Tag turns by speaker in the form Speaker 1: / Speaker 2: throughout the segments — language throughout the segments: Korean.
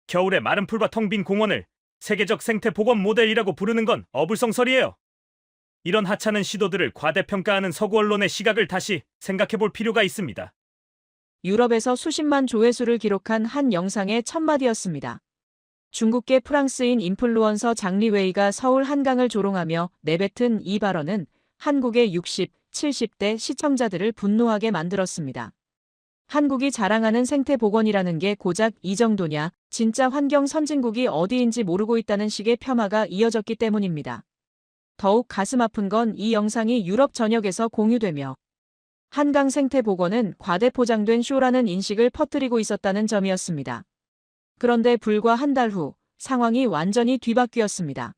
Speaker 1: 겨울에 마른 풀과 텅 빈 공원을 세계적 생태 복원 모델이라고 부르는 건 어불성설이에요. 이런 하찮은 시도들을 과대평가하는 서구 언론의 시각을 다시 생각해 볼 필요가 있습니다.
Speaker 2: 유럽에서 수십만 조회수를 기록한 한 영상의 첫마디였습니다. 중국계 프랑스인 인플루언서 장리웨이가 서울 한강을 조롱하며 내뱉은 이 발언은 한국의 60, 70대 시청자들을 분노하게 만들었습니다. 한국이 자랑하는 생태 복원이라는 게 고작 이 정도냐, 진짜 환경 선진국이 어디인지 모르고 있다는 식의 폄하가 이어졌기 때문입니다. 더욱 가슴 아픈 건 이 영상이 유럽 전역에서 공유되며 한강 생태 복원은 과대포장된 쇼라는 인식을 퍼뜨리고 있었다는 점이었습니다. 그런데 불과 한 달 후 상황이 완전히 뒤바뀌었습니다.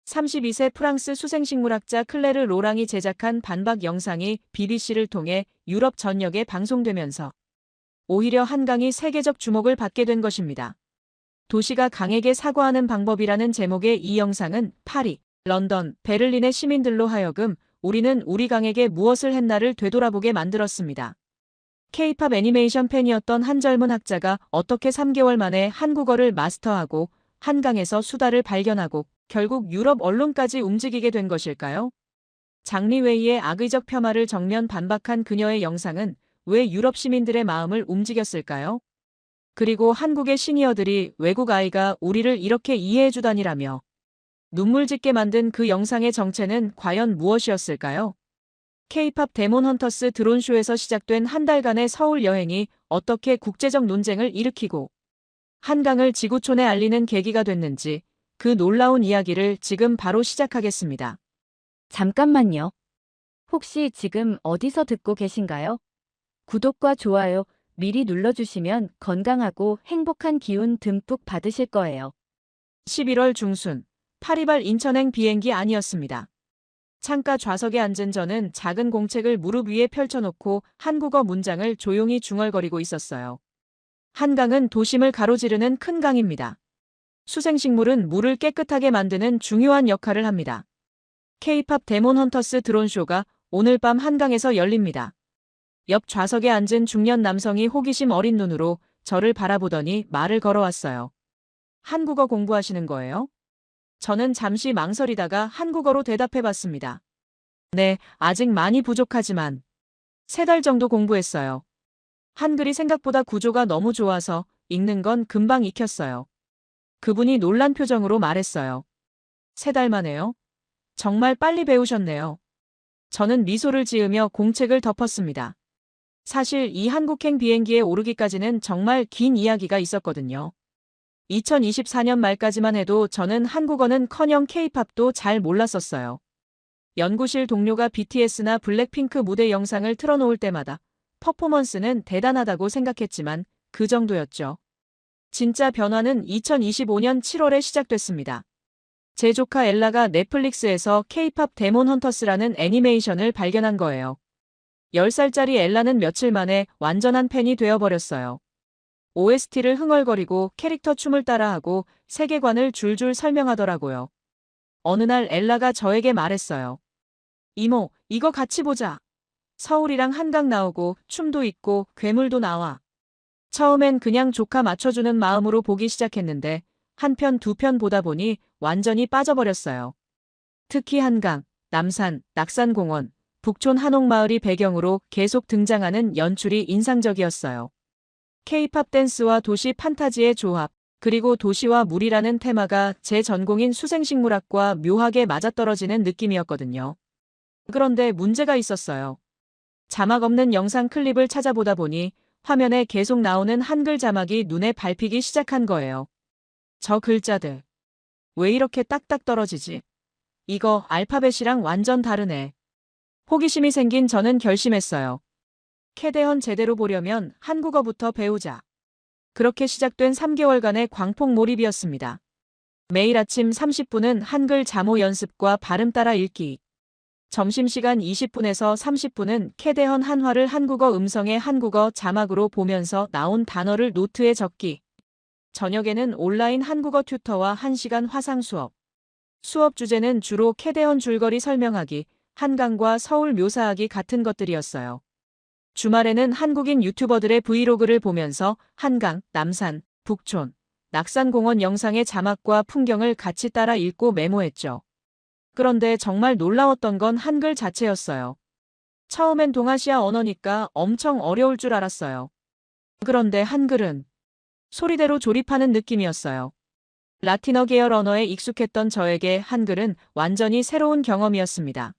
Speaker 2: 32세 프랑스 수생식물학자 클레르 로랑이 제작한 반박 영상이 BBC를 통해 유럽 전역에 방송되면서 오히려 한강이 세계적 주목을 받게 된 것입니다. 도시가 강에게 사과하는 방법이라는 제목의 이 영상은 파리, 런던, 베를린의 시민들로 하여금 우리는 우리 강에게 무엇을 했나를 되돌아보게 만들었습니다. K-팝 애니메이션 팬이었던 한 젊은 학자가 어떻게 3개월 만에 한국어를 마스터하고 한강에서 수다를 발견하고 결국 유럽 언론까지 움직이게 된 것일까요? 장리웨이의 악의적 폄하를 정면 반박한 그녀의 영상은 왜 유럽 시민들의 마음을 움직였을까요? 그리고 한국의 시니어들이 외국 아이가 우리를 이렇게 이해해주다니라며 눈물 짓게 만든 그 영상의 정체는 과연 무엇이었을까요? K-팝 데몬 헌터스 드론쇼에서 시작된 한 달간의 서울 여행이 어떻게 국제적 논쟁을 일으키고 한강을 지구촌에 알리는 계기가 됐는지 그 놀라운 이야기를 지금 바로 시작하겠습니다.
Speaker 3: 잠깐만요. 혹시 지금 어디서 듣고 계신가요? 구독과 좋아요 미리 눌러주시면 건강하고 행복한 기운 듬뿍 받으실 거예요.
Speaker 2: 11월 중순, 파리발 인천행 비행기 안이었습니다. 창가 좌석에 앉은 저는 작은 공책을 무릎 위에 펼쳐놓고 한국어 문장을 조용히 중얼거리고 있었어요. 한강은 도심을 가로지르는 큰 강입니다. 수생식물은 물을 깨끗하게 만드는 중요한 역할을 합니다. K-팝 데몬 헌터스 드론쇼가 오늘 밤 한강에서 열립니다. 옆 좌석에 앉은 중년 남성이 호기심 어린 눈으로 저를 바라보더니 말을 걸어왔어요. 한국어 공부하시는 거예요? 저는 잠시 망설이다가 한국어로 대답해봤습니다. 네, 아직 많이 부족하지만 3달 정도 공부했어요. 한글이 생각보다 구조가 너무 좋아서 읽는 건 금방 익혔어요. 그분이 놀란 표정으로 말했어요. 3달 만에요? 정말 빨리 배우셨네요. 저는 미소를 지으며 공책을 덮었습니다. 사실 이 한국행 비행기에 오르기까지는 정말 긴 이야기가 있었거든요. 2024년 말까지만 해도 저는 한국어는커녕 K-팝도 잘 몰랐었어요. 연구실 동료가 BTS나 블랙핑크 무대 영상을 틀어놓을 때마다 퍼포먼스는 대단하다고 생각했지만 그 정도였죠. 진짜 변화는 2025년 7월에 시작됐습니다. 제 조카 엘라가 넷플릭스에서 K-팝 데몬 헌터스라는 애니메이션을 발견한 거예요. 10살짜리 엘라는 며칠 만에 완전한 팬이 되어버렸어요. OST를 흥얼거리고 캐릭터 춤을 따라하고 세계관을 줄줄 설명하더라고요. 어느 날 엘라가 저에게 말했어요. 이모, 이거 같이 보자. 서울이랑 한강 나오고 춤도 있고 괴물도 나와. 처음엔 그냥 조카 맞춰주는 마음으로 보기 시작했는데 한 편, 두 편 보다 보니 완전히 빠져버렸어요. 특히 한강, 남산, 낙산공원, 북촌 한옥마을이 배경으로 계속 등장하는 연출이 인상적이었어요. K-팝 댄스와 도시 판타지의 조합, 그리고 도시와 물이라는 테마가 제 전공인 수생식물학과 묘하게 맞아떨어지는 느낌이었거든요. 그런데 문제가 있었어요. 자막 없는 영상 클립을 찾아보다 보니 화면에 계속 나오는 한글 자막이 눈에 밟히기 시작한 거예요. 저 글자들. 왜 이렇게 딱딱 떨어지지? 이거 알파벳이랑 완전 다르네. 호기심이 생긴 저는 결심했어요. 캐대헌 제대로 보려면 한국어부터 배우자. 그렇게 시작된 3개월간의 광폭 몰입이었습니다. 매일 아침 30분은 한글 자모 연습과 발음 따라 읽기. 점심시간 20분에서 30분은 캐대헌 한화를 한국어 음성의 한국어 자막으로 보면서 나온 단어를 노트에 적기. 저녁에는 온라인 한국어 튜터와 1시간 화상 수업. 수업 주제는 주로 캐대헌 줄거리 설명하기, 한강과 서울 묘사하기 같은 것들이었어요. 주말에는 한국인 유튜버들의 브이로그를 보면서 한강, 남산, 북촌, 낙산공원 영상의 자막과 풍경을 같이 따라 읽고 메모했죠. 그런데 정말 놀라웠던 건 한글 자체였어요. 처음엔 동아시아 언어니까 엄청 어려울 줄 알았어요. 그런데 한글은 소리대로 조립하는 느낌이었어요. 라틴어 계열 언어에 익숙했던 저에게 한글은 완전히 새로운 경험이었습니다.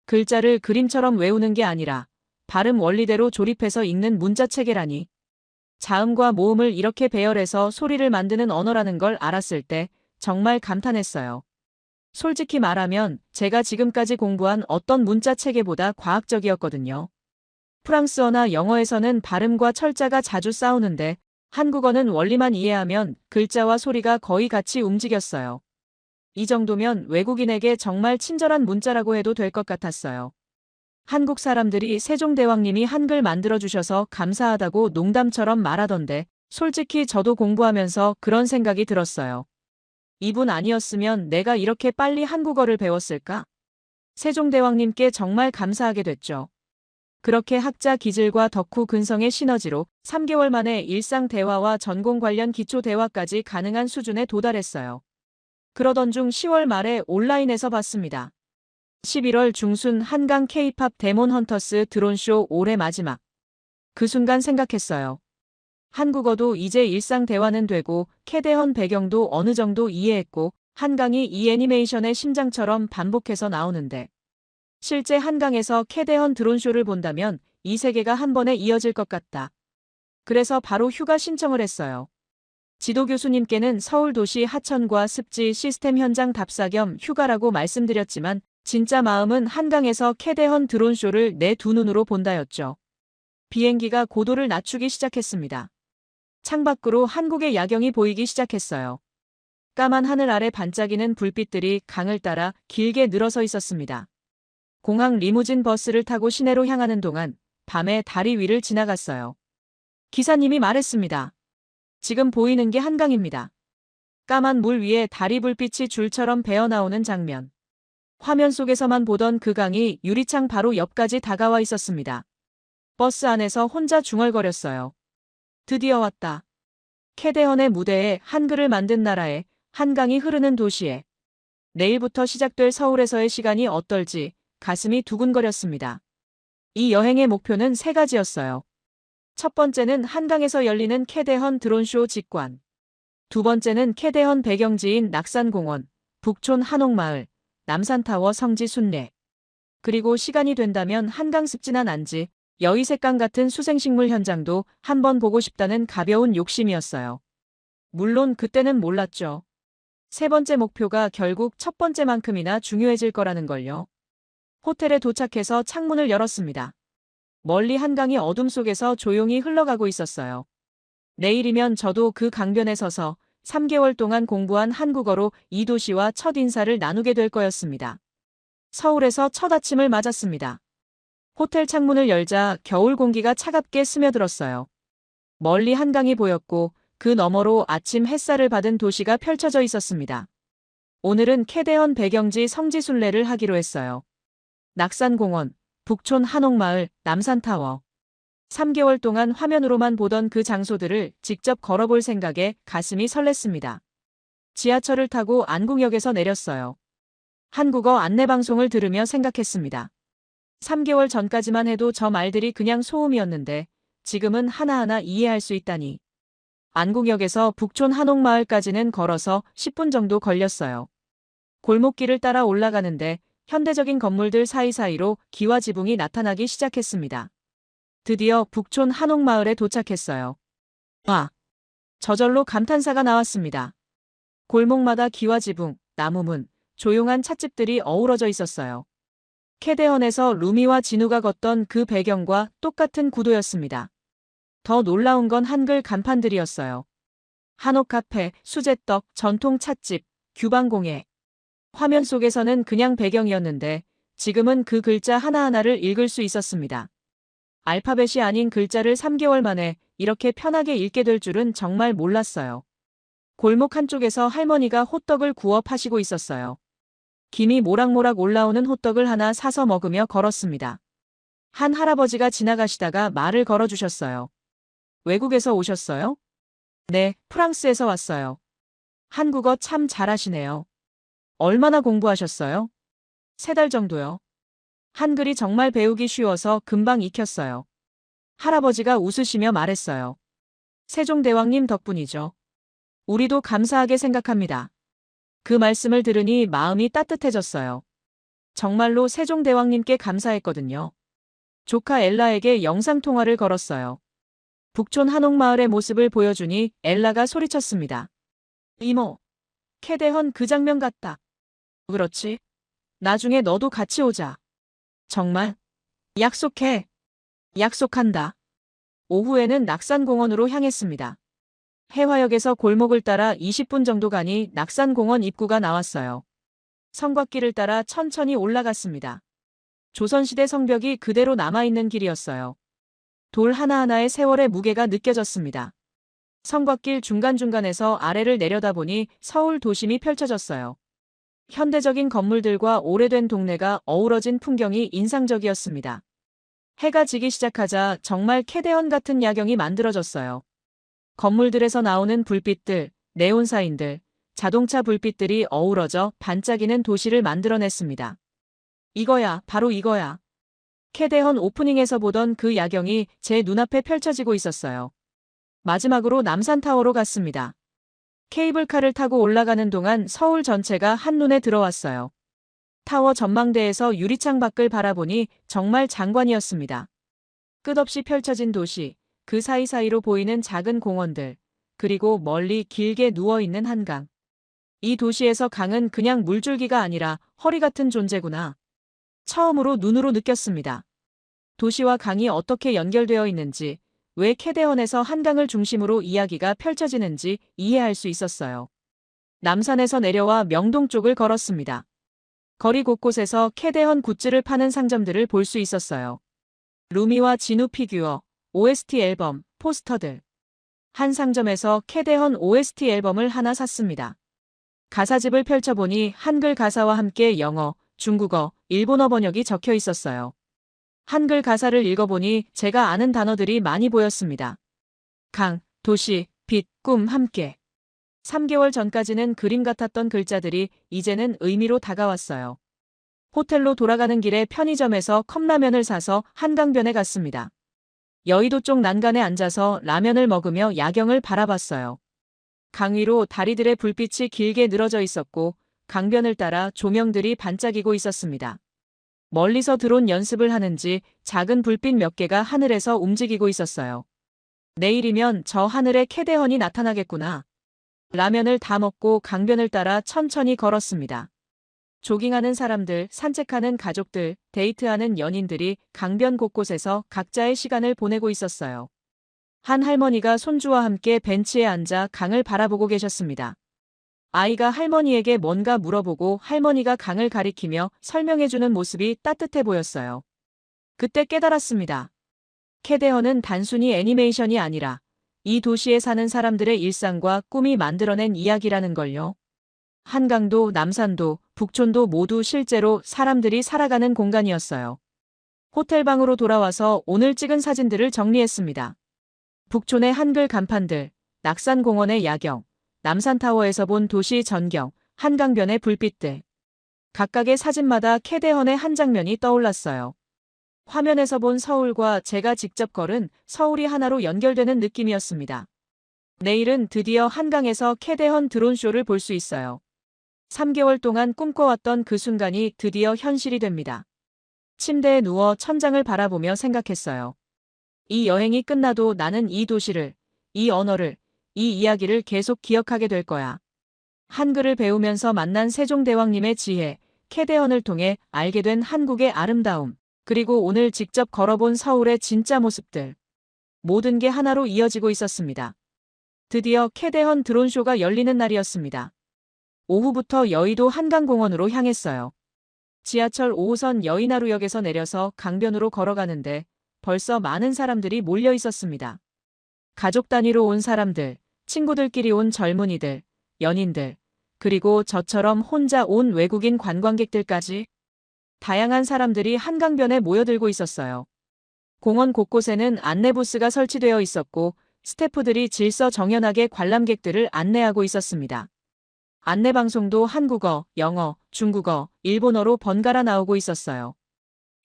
Speaker 2: 글자를 그림처럼 외우는 게 아니라 발음 원리대로 조립해서 읽는 문자체계라니. 자음과 모음을 이렇게 배열해서 소리를 만드는 언어라는 걸 알았을 때 정말 감탄했어요. 솔직히 말하면 제가 지금까지 공부한 어떤 문자체계보다 과학적이었거든요. 프랑스어나 영어에서는 발음과 철자가 자주 싸우는데 한국어는 원리만 이해하면 글자와 소리가 거의 같이 움직였어요. 이 정도면 외국인에게 정말 친절한 문자라고 해도 될 것 같았어요. 한국 사람들이 세종대왕님이 한글 만들어주셔서 감사하다고 농담처럼 말하던데 솔직히 저도 공부하면서 그런 생각이 들었어요. 이분 아니었으면 내가 이렇게 빨리 한국어를 배웠을까? 세종대왕님께 정말 감사하게 됐죠. 그렇게 학자 기질과 덕후 근성의 시너지로 3개월 만에 일상 대화와 전공 관련 기초 대화까지 가능한 수준에 도달했어요. 그러던 중 10월 말에 온라인에서 봤습니다. 11월 중순 한강 K-팝 데몬 헌터스 드론쇼 올해 마지막. 그 순간 생각했어요. 한국어도 이제 일상 대화는 되고 캐대헌 배경도 어느 정도 이해했고 한강이 이 애니메이션의 심장처럼 반복해서 나오는데 실제 한강에서 캐대헌 드론쇼를 본다면 이 세계가 한 번에 이어질 것 같다. 그래서 바로 휴가 신청을 했어요. 지도 교수님께는 서울도시 하천과 습지 시스템 현장 답사 겸 휴가라고 말씀드렸지만 진짜 마음은 한강에서 캐대헌 드론쇼를 내 두 눈으로 본다였죠. 비행기가 고도를 낮추기 시작했습니다. 창밖으로 한국의 야경이 보이기 시작했어요. 까만 하늘 아래 반짝이는 불빛들이 강을 따라 길게 늘어서 있었습니다. 공항 리무진 버스를 타고 시내로 향하는 동안 밤에 다리 위를 지나갔어요. 기사님이 말했습니다. 지금 보이는 게 한강입니다. 까만 물 위에 다리 불빛이 줄처럼 배어나오는 장면. 화면 속에서만 보던 그 강이 유리창 바로 옆까지 다가와 있었습니다. 버스 안에서 혼자 중얼거렸어요. 드디어 왔다. 캐대헌의 무대에 한글을 만든 나라에 한강이 흐르는 도시에 내일부터 시작될 서울에서의 시간이 어떨지 가슴이 두근거렸습니다. 이 여행의 목표는 3가지였어요. 첫 번째는 한강에서 열리는 캐대헌 드론쇼 직관. 두 번째는 캐대헌 배경지인 낙산공원, 북촌 한옥마을, 남산타워 성지 순례. 그리고 시간이 된다면 한강 습진한 안지, 여의색강 같은 수생식물 현장도 한번 보고 싶다는 가벼운 욕심이었어요. 물론 그때는 몰랐죠. 3번째 목표가 결국 첫 번째만큼이나 중요해질 거라는 걸요. 호텔에 도착해서 창문을 열었습니다. 멀리 한강이 어둠 속에서 조용히 흘러가고 있었어요. 내일이면 저도 그 강변에 서서 3개월 동안 공부한 한국어로 이 도시와 첫 인사를 나누게 될 거였습니다. 서울에서 첫 아침을 맞았습니다. 호텔 창문을 열자 겨울 공기가 차갑게 스며들었어요. 멀리 한강이 보였고 그 너머로 아침 햇살을 받은 도시가 펼쳐져 있었습니다. 오늘은 캐대헌 배경지 성지 순례를 하기로 했어요. 낙산공원, 북촌 한옥마을, 남산타워. 3개월 동안 화면으로만 보던 그 장소들을 직접 걸어볼 생각에 가슴이 설렜습니다. 지하철을 타고 안국역에서 내렸어요. 한국어 안내방송을 들으며 생각했습니다. 3개월 전까지만 해도 저 말들이 그냥 소음이었는데 지금은 하나하나 이해할 수 있다니. 안국역에서 북촌 한옥마을까지는 걸어서 10분 정도 걸렸어요. 골목길을 따라 올라가는데 현대적인 건물들 사이사이로 기와 지붕이 나타나기 시작했습니다. 드디어 북촌 한옥마을에 도착했어요. 와! 저절로 감탄사가 나왔습니다. 골목마다 기와 지붕, 나무문, 조용한 찻집들이 어우러져 있었어요. 캐대헌에서 루미와 진우가 걷던 그 배경과 똑같은 구도였습니다. 더 놀라운 건 한글 간판들이었어요. 한옥 카페, 수제떡, 전통 찻집, 규방공예. 화면 속에서는 그냥 배경이었는데 지금은 그 글자 하나하나를 읽을 수 있었습니다. 알파벳이 아닌 글자를 3개월 만에 이렇게 편하게 읽게 될 줄은 정말 몰랐어요. 골목 한쪽에서 할머니가 호떡을 구워 파시고 있었어요. 김이 모락모락 올라오는 호떡을 하나 사서 먹으며 걸었습니다. 한 할아버지가 지나가시다가 말을 걸어주셨어요. 외국에서 오셨어요? 네, 프랑스에서 왔어요. 한국어 참 잘하시네요. 얼마나 공부하셨어요? 3달 정도요. 한글이 정말 배우기 쉬워서 금방 익혔어요. 할아버지가 웃으시며 말했어요. 세종대왕님 덕분이죠. 우리도 감사하게 생각합니다. 그 말씀을 들으니 마음이 따뜻해졌어요. 정말로 세종대왕님께 감사했거든요. 조카 엘라에게 영상통화를 걸었어요. 북촌 한옥마을의 모습을 보여주니 엘라가 소리쳤습니다. 이모, 캐대헌 그 장면 같다. 그렇지. 나중에 너도 같이 오자. 정말? 약속해. 약속한다. 오후에는 낙산공원으로 향했습니다. 해화역에서 골목을 따라 20분 정도 가니 낙산공원 입구가 나왔어요. 성곽길을 따라 천천히 올라갔습니다. 조선시대 성벽이 그대로 남아있는 길이었어요. 돌 하나하나의 세월의 무게가 느껴졌습니다. 성곽길 중간중간에서 아래를 내려다보니 서울 도심이 펼쳐졌어요. 현대적인 건물들과 오래된 동네가 어우러진 풍경이 인상적이었습니다. 해가 지기 시작하자 정말 캐대헌 같은 야경이 만들어졌어요. 건물들에서 나오는 불빛들, 네온사인들, 자동차 불빛들이 어우러져 반짝이는 도시를 만들어냈습니다. 이거야, 바로 이거야. 캐대헌 오프닝에서 보던 그 야경이 제 눈앞에 펼쳐지고 있었어요. 마지막으로 남산타워로 갔습니다. 케이블카를 타고 올라가는 동안 서울 전체가 한눈에 들어왔어요. 타워 전망대에서 유리창 밖을 바라보니 정말 장관이었습니다. 끝없이 펼쳐진 도시, 그 사이사이로 보이는 작은 공원들, 그리고 멀리 길게 누워있는 한강. 이 도시에서 강은 그냥 물줄기가 아니라 허리 같은 존재구나. 처음으로 눈으로 느꼈습니다. 도시와 강이 어떻게 연결되어 있는지, 왜 캐대헌에서 한강을 중심으로 이야기가 펼쳐지는지 이해할 수 있었어요. 남산에서 내려와 명동 쪽을 걸었습니다. 거리 곳곳에서 캐대헌 굿즈를 파는 상점들을 볼 수 있었어요. 루미와 진우 피규어, OST 앨범, 포스터들. 한 상점에서 캐대헌 OST 앨범을 하나 샀습니다. 가사집을 펼쳐보니 한글 가사와 함께 영어, 중국어, 일본어 번역이 적혀 있었어요. 한글 가사를 읽어보니 제가 아는 단어들이 많이 보였습니다. 강, 도시, 빛, 꿈 함께. 3개월 전까지는 그림 같았던 글자들이 이제는 의미로 다가왔어요. 호텔로 돌아가는 길에 편의점에서 컵라면을 사서 한강변에 갔습니다. 여의도 쪽 난간에 앉아서 라면을 먹으며 야경을 바라봤어요. 강 위로 다리들의 불빛이 길게 늘어져 있었고 강변을 따라 조명들이 반짝이고 있었습니다. 멀리서 드론 연습을 하는지 작은 불빛 몇 개가 하늘에서 움직이고 있었어요. 내일이면 저 하늘에 캐대헌이 나타나겠구나. 라면을 다 먹고 강변을 따라 천천히 걸었습니다. 조깅하는 사람들, 산책하는 가족들, 데이트하는 연인들이 강변 곳곳에서 각자의 시간을 보내고 있었어요. 한 할머니가 손주와 함께 벤치에 앉아 강을 바라보고 계셨습니다. 아이가 할머니에게 뭔가 물어보고 할머니가 강을 가리키며 설명해주는 모습이 따뜻해 보였어요. 그때 깨달았습니다. 캐대헌은 단순히 애니메이션이 아니라 이 도시에 사는 사람들의 일상과 꿈이 만들어낸 이야기라는 걸요. 한강도 남산도 북촌도 모두 실제로 사람들이 살아가는 공간이었어요. 호텔방으로 돌아와서 오늘 찍은 사진들을 정리했습니다. 북촌의 한글 간판들, 낙산공원의 야경, 남산타워에서 본 도시 전경, 한강변의 불빛들. 각각의 사진마다 캐대헌의 한 장면이 떠올랐어요. 화면에서 본 서울과 제가 직접 걸은 서울이 하나로 연결되는 느낌이었습니다. 내일은 드디어 한강에서 캐대헌 드론쇼를 볼 수 있어요. 3개월 동안 꿈꿔왔던 그 순간이 드디어 현실이 됩니다. 침대에 누워 천장을 바라보며 생각했어요. 이 여행이 끝나도 나는 이 도시를, 이 언어를, 이 이야기를 계속 기억하게 될 거야. 한글을 배우면서 만난 세종대왕님의 지혜, 캐대헌을 통해 알게 된 한국의 아름다움, 그리고 오늘 직접 걸어본 서울의 진짜 모습들. 모든 게 하나로 이어지고 있었습니다. 드디어 캐대헌 드론쇼가 열리는 날이었습니다. 오후부터 여의도 한강공원으로 향했어요. 지하철 5호선 여의나루역에서 내려서 강변으로 걸어가는데 벌써 많은 사람들이 몰려 있었습니다. 가족 단위로 온 사람들, 친구들끼리 온 젊은이들, 연인들, 그리고 저처럼 혼자 온 외국인 관광객들까지 다양한 사람들이 한강변에 모여들고 있었어요. 공원 곳곳에는 안내부스가 설치되어 있었고 스태프들이 질서정연하게 관람객들을 안내하고 있었습니다. 안내방송도 한국어, 영어, 중국어, 일본어로 번갈아 나오고 있었어요.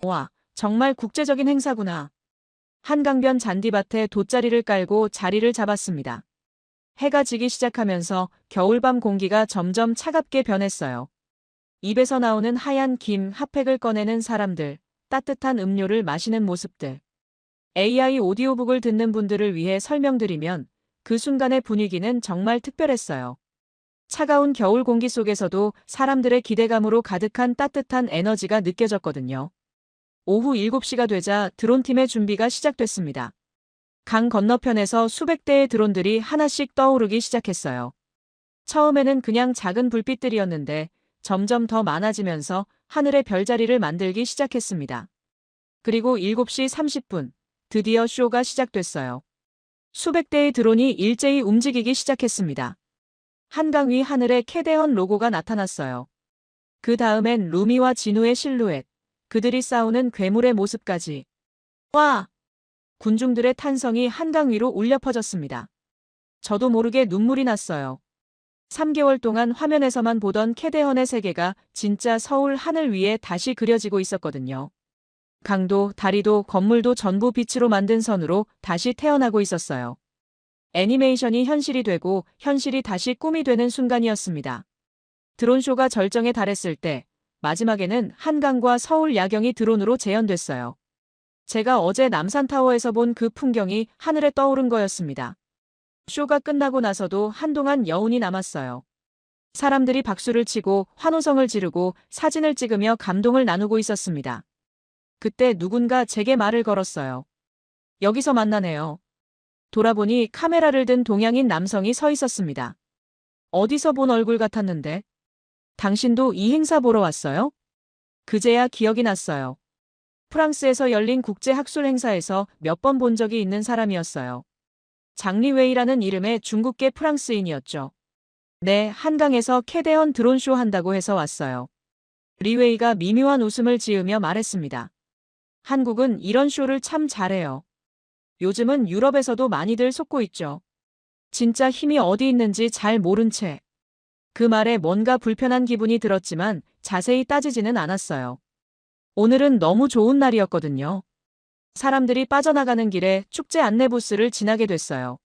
Speaker 2: 와, 정말 국제적인 행사구나. 한강변 잔디밭에 돗자리를 깔고 자리를 잡았습니다. 해가 지기 시작하면서 겨울밤 공기가 점점 차갑게 변했어요. 입에서 나오는 하얀 김, 핫팩을 꺼내는 사람들, 따뜻한 음료를 마시는 모습들. AI 오디오북을 듣는 분들을 위해 설명드리면 그 순간의 분위기는 정말 특별했어요. 차가운 겨울 공기 속에서도 사람들의 기대감으로 가득한 따뜻한 에너지가 느껴졌거든요. 오후 7시가 되자 드론팀의 준비가 시작됐습니다. 강 건너편에서 수백 대의 드론들이 하나씩 떠오르기 시작했어요. 처음에는 그냥 작은 불빛들이었는데 점점 더 많아지면서 하늘의 별자리를 만들기 시작했습니다. 그리고 7시 30분, 드디어 쇼가 시작됐어요. 수백 대의 드론이 일제히 움직이기 시작했습니다. 한강 위 하늘에 캐대헌 로고가 나타났어요. 그 다음엔 루미와 진우의 실루엣, 그들이 싸우는 괴물의 모습까지. 와! 군중들의 탄성이 한강 위로 울려 퍼졌습니다. 저도 모르게 눈물이 났어요. 3개월 동안 화면에서만 보던 캐대헌의 세계가 진짜 서울 하늘 위에 다시 그려지고 있었거든요. 강도, 다리도, 건물도 전부 빛으로 만든 선으로 다시 태어나고 있었어요. 애니메이션이 현실이 되고 현실이 다시 꿈이 되는 순간이었습니다. 드론쇼가 절정에 달했을 때 마지막에는 한강과 서울 야경이 드론으로 재현됐어요. 제가 어제 남산타워에서 본 그 풍경이 하늘에 떠오른 거였습니다. 쇼가 끝나고 나서도 한동안 여운이 남았어요. 사람들이 박수를 치고 환호성을 지르고 사진을 찍으며 감동을 나누고 있었습니다. 그때 누군가 제게 말을 걸었어요. 여기서 만나네요. 돌아보니 카메라를 든 동양인 남성이 서 있었습니다. 어디서 본 얼굴 같았는데? 당신도 이 행사 보러 왔어요? 그제야 기억이 났어요. 프랑스에서 열린 국제학술 행사에서 몇 번 본 적이 있는 사람이었어요. 장리웨이라는 이름의 중국계 프랑스인이었죠. 네, 한강에서 캐대헌 드론쇼 한다고 해서 왔어요. 리웨이가 미묘한 웃음을 지으며 말했습니다. 한국은 이런 쇼를 참 잘해요. 요즘은 유럽에서도 많이들 속고 있죠. 진짜 힘이 어디 있는지 잘 모른 채. 그 말에 뭔가 불편한 기분이 들었지만 자세히 따지지는 않았어요. 오늘은 너무 좋은 날이었거든요. 사람들이 빠져나가는 길에 축제 안내 부스를 지나게 됐어요.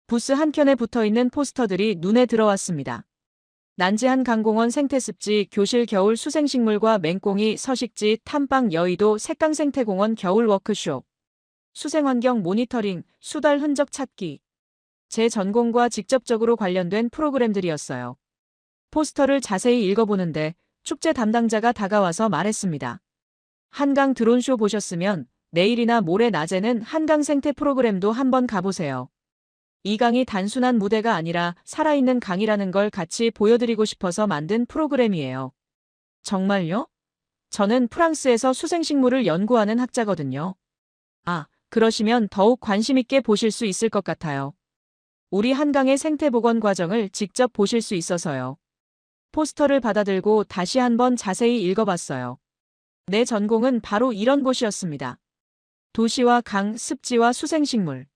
Speaker 2: 부스 한켠에 붙어있는 포스터들이 눈에 들어왔습니다. 난지한 강공원 생태습지, 교실 겨울 수생식물과 맹꽁이 서식지, 탐방 여의도 색강생태공원 겨울 워크숍, 수생환경 모니터링, 수달 흔적 찾기. 제 전공과 직접적으로 관련된 프로그램들이었어요. 포스터를 자세히 읽어보는데 축제 담당자가 다가와서 말했습니다. 한강 드론쇼 보셨으면 내일이나 모레 낮에는 한강 생태 프로그램도 한번 가보세요. 이 강이 단순한 무대가 아니라 살아있는 강이라는 걸 같이 보여드리고 싶어서 만든 프로그램이에요. 정말요? 저는 프랑스에서 수생식물을 연구하는 학자거든요. 아, 그러시면 더욱 관심 있게 보실 수 있을 것 같아요. 우리 한강의 생태복원 과정을 직접 보실 수 있어서요. 포스터를 받아들고 다시 한번 자세히 읽어봤어요. 내 전공은 바로 이런 곳이었습니다. 도시와 강, 습지와 수생식물.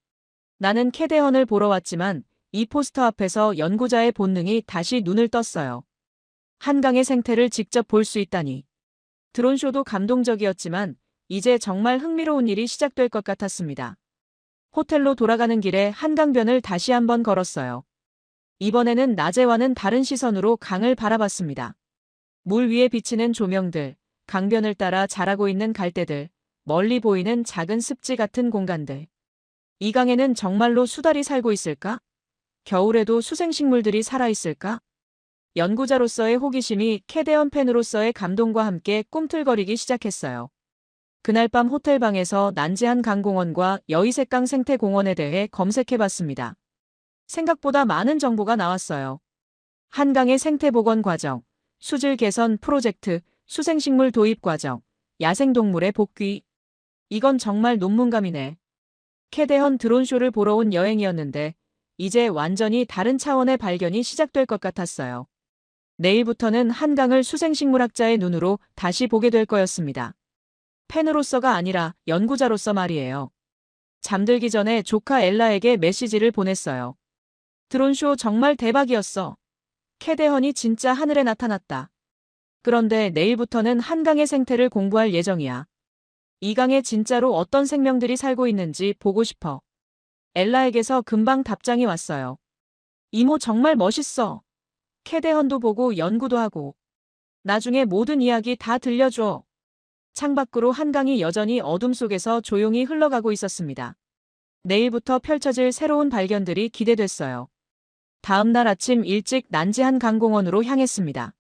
Speaker 2: 나는 캐대헌을 보러 왔지만 이 포스터 앞에서 연구자의 본능이 다시 눈을 떴어요. 한강의 생태를 직접 볼 수 있다니. 드론쇼도 감동적이었지만 이제 정말 흥미로운 일이 시작될 것 같았습니다. 호텔로 돌아가는 길에 한강변을 다시 한번 걸었어요. 이번에는 낮에와는 다른 시선으로 강을 바라봤습니다. 물 위에 비치는 조명들, 강변을 따라 자라고 있는 갈대들, 멀리 보이는 작은 습지 같은 공간들. 이 강에는 정말로 수달이 살고 있을까? 겨울에도 수생식물들이 살아있을까? 연구자로서의 호기심이 캐대헌 팬으로서의 감동과 함께 꿈틀거리기 시작했어요. 그날 밤 호텔방에서 난지한 강공원과 여의색강 생태공원에 대해 검색해봤습니다. 생각보다 많은 정보가 나왔어요. 한강의 생태복원 과정, 수질 개선 프로젝트, 수생식물 도입 과정, 야생동물의 복귀. 이건 정말 논문감이네. 캐대헌 드론쇼를 보러 온 여행이었는데 이제 완전히 다른 차원의 발견이 시작될 것 같았어요. 내일부터는 한강을 수생식물학자의 눈으로 다시 보게 될 거였습니다. 팬으로서가 아니라 연구자로서 말이에요. 잠들기 전에 조카 엘라에게 메시지를 보냈어요. 드론쇼 정말 대박이었어. 캐대헌이 진짜 하늘에 나타났다. 그런데 내일부터는 한강의 생태를 공부할 예정이야. 이 강에 진짜로 어떤 생명들이 살고 있는지 보고 싶어. 엘라에게서 금방 답장이 왔어요. 이모 정말 멋있어. 캐대헌도 보고 연구도 하고. 나중에 모든 이야기 다 들려줘. 창밖으로 한강이 여전히 어둠 속에서 조용히 흘러가고 있었습니다. 내일부터 펼쳐질 새로운 발견들이 기대됐어요. 다음 날 아침 일찍 난지한 강공원으로 향했습니다.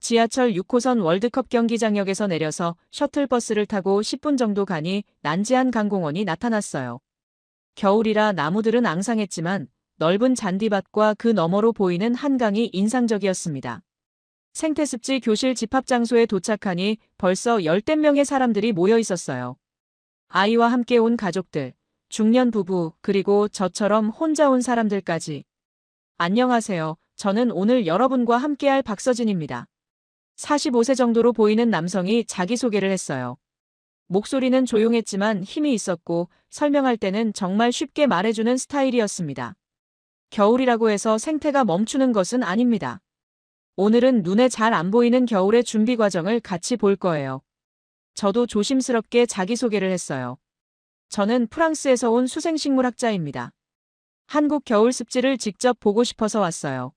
Speaker 2: 지하철 6호선 월드컵 경기장역에서 내려서 셔틀버스를 타고 10분 정도 가니 난지한 강공원이 나타났어요. 겨울이라 나무들은 앙상했지만 넓은 잔디밭과 그 너머로 보이는 한강이 인상적이었습니다. 생태습지 교실 집합장소에 도착하니 벌써 열댓 명의 사람들이 모여 있었어요. 아이와 함께 온 가족들, 중년 부부, 그리고 저처럼 혼자 온 사람들까지. 안녕하세요. 저는 오늘 여러분과 함께할 박서진입니다. 45세 정도로 보이는 남성이 자기소개를 했어요. 목소리는 조용했지만 힘이 있었고 설명할 때는 정말 쉽게 말해주는 스타일이었습니다. 겨울이라고 해서 생태가 멈추는 것은 아닙니다. 오늘은 눈에 잘 안 보이는 겨울의 준비 과정을 같이 볼 거예요. 저도 조심스럽게 자기소개를 했어요. 저는 프랑스에서 온 수생식물학자입니다. 한국 겨울 습지를 직접 보고 싶어서 왔어요.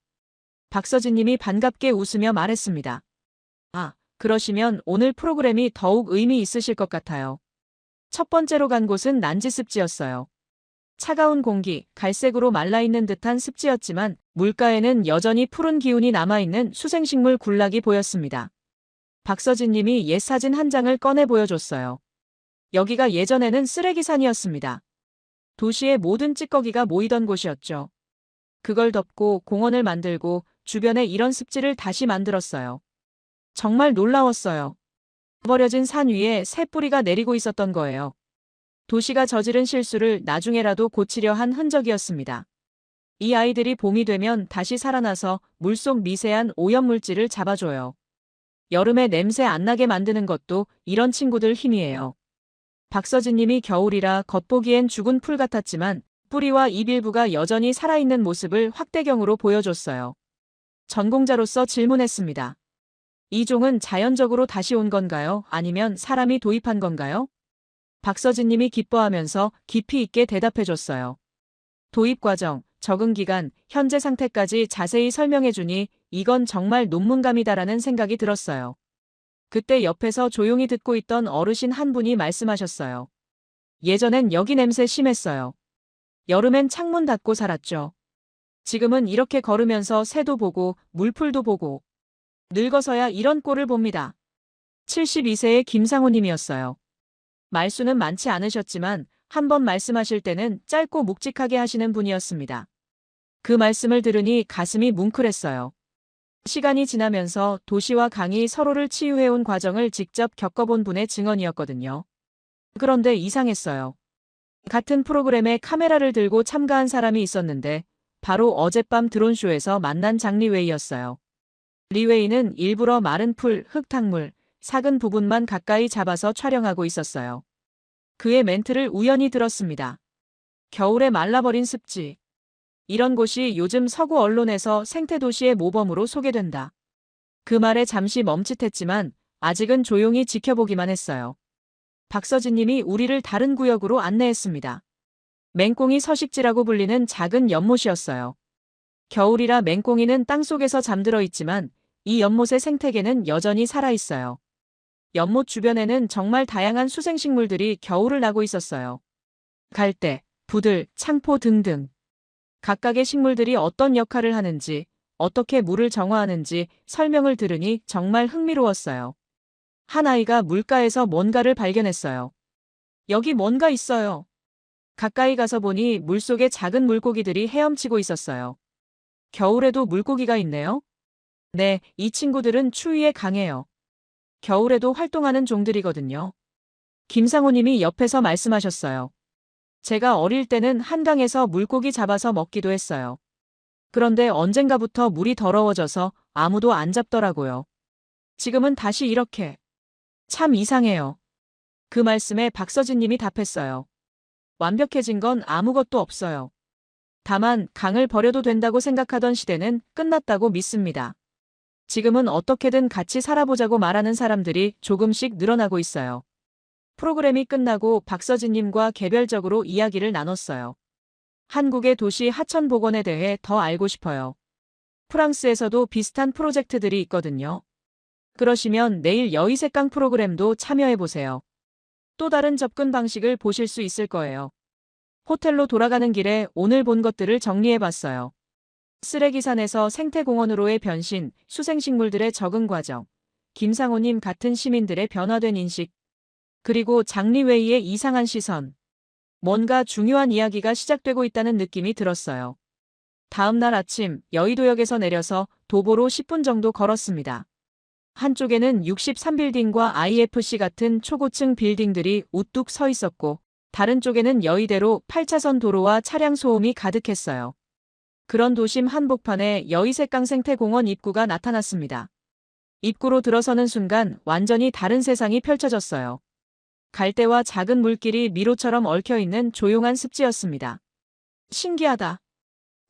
Speaker 2: 박서진 님이 반갑게 웃으며 말했습니다. 아, 그러시면 오늘 프로그램이 더욱 의미 있으실 것 같아요. 첫 번째로 간 곳은 난지습지였어요. 차가운 공기, 갈색으로 말라있는 듯한 습지였지만 물가에는 여전히 푸른 기운이 남아있는 수생식물 군락이 보였습니다. 박서진 님이 옛 사진 한 장을 꺼내 보여줬어요. 여기가 예전에는 쓰레기산이었습니다. 도시의 모든 찌꺼기가 모이던 곳이었죠. 그걸 덮고 공원을 만들고 주변에 이런 습지를 다시 만들었어요. 정말 놀라웠어요. 버려진 산 위에 새 뿌리가 내리고 있었던 거예요. 도시가 저지른 실수를 나중에라도 고치려 한 흔적이었습니다. 이 아이들이 봄이 되면 다시 살아나서 물속 미세한 오염물질을 잡아줘요. 여름에 냄새 안 나게 만드는 것도 이런 친구들 힘이에요. 박서진 님이 겨울이라 겉보기엔 죽은 풀 같았지만 뿌리와 잎 일부가 여전히 살아있는 모습을 확대경으로 보여줬어요. 전공자로서 질문했습니다. 이 종은 자연적으로 다시 온 건가요? 아니면 사람이 도입한 건가요? 박서진 님이 기뻐하면서 깊이 있게 대답해줬어요. 도입 과정, 적응 기간, 현재 상태까지 자세히 설명해주니 이건 정말 논문감이다라는 생각이 들었어요. 그때 옆에서 조용히 듣고 있던 어르신 한 분이 말씀하셨어요. 예전엔 여기 냄새 심했어요. 여름엔 창문 닫고 살았죠. 지금은 이렇게 걸으면서 새도 보고 물풀도 보고 늙어서야 이런 꼴을 봅니다. 72세의 김상호님이었어요. 말수는 많지 않으셨지만 한 번 말씀하실 때는 짧고 묵직하게 하시는 분이었습니다. 그 말씀을 들으니 가슴이 뭉클했어요. 시간이 지나면서 도시와 강이 서로를 치유해온 과정을 직접 겪어본 분의 증언이었거든요. 그런데 이상했어요. 같은 프로그램에 카메라를 들고 참가한 사람이 있었는데 바로 어젯밤 드론쇼에서 만난 장 리웨이였어요. 리웨이는 일부러 마른 풀, 흙탕물, 삭은 부분만 가까이 잡아서 촬영하고 있었어요. 그의 멘트를 우연히 들었습니다. 겨울에 말라버린 습지. 이런 곳이 요즘 서구 언론에서 생태도시의 모범으로 소개된다. 그 말에 잠시 멈칫했지만 아직은 조용히 지켜보기만 했어요. 박서진 님이 우리를 다른 구역으로 안내했습니다. 맹꽁이 서식지라고 불리는 작은 연못이었어요. 겨울이라 맹꽁이는 땅속에서 잠들어 있지만 이 연못의 생태계는 여전히 살아있어요. 연못 주변에는 정말 다양한 수생식물들이 겨울을 나고 있었어요. 갈대, 부들, 창포 등등. 각각의 식물들이 어떤 역할을 하는지, 어떻게 물을 정화하는지 설명을 들으니 정말 흥미로웠어요. 한 아이가 물가에서 뭔가를 발견했어요. 여기 뭔가 있어요. 가까이 가서 보니 물속에 작은 물고기들이 헤엄치고 있었어요. 겨울에도 물고기가 있네요? 네, 이 친구들은 추위에 강해요. 겨울에도 활동하는 종들이거든요. 김상호님이 옆에서 말씀하셨어요. 제가 어릴 때는 한강에서 물고기 잡아서 먹기도 했어요. 그런데 언젠가부터 물이 더러워져서 아무도 안 잡더라고요. 지금은 다시 이렇게. 참 이상해요. 그 말씀에 박서진 님이 답했어요. 완벽해진 건 아무것도 없어요. 다만 강을 버려도 된다고 생각하던 시대는 끝났다고 믿습니다. 지금은 어떻게든 같이 살아보자고 말하는 사람들이 조금씩 늘어나고 있어요. 프로그램이 끝나고 박서진님과 개별적으로 이야기를 나눴어요. 한국의 도시 하천 복원에 대해 더 알고 싶어요. 프랑스에서도 비슷한 프로젝트들이 있거든요. 그러시면 내일 여의색강 프로그램도 참여해보세요. 또 다른 접근 방식을 보실 수 있을 거예요. 호텔로 돌아가는 길에 오늘 본 것들을 정리해봤어요. 쓰레기산에서 생태공원으로의 변신, 수생식물들의 적응 과정, 김상호님 같은 시민들의 변화된 인식, 그리고 장리웨이의 이상한 시선. 뭔가 중요한 이야기가 시작되고 있다는 느낌이 들었어요. 다음 날 아침 여의도역에서 내려서 도보로 10분 정도 걸었습니다. 한쪽에는 63빌딩과 IFC 같은 초고층 빌딩들이 우뚝 서 있었고, 다른 쪽에는 여의대로 8차선 도로와 차량 소음이 가득했어요. 그런 도심 한복판에 여의색강 생태공원 입구가 나타났습니다. 입구로 들어서는 순간 완전히 다른 세상이 펼쳐졌어요. 갈대와 작은 물길이 미로처럼 얽혀있는 조용한 습지였습니다. 신기하다.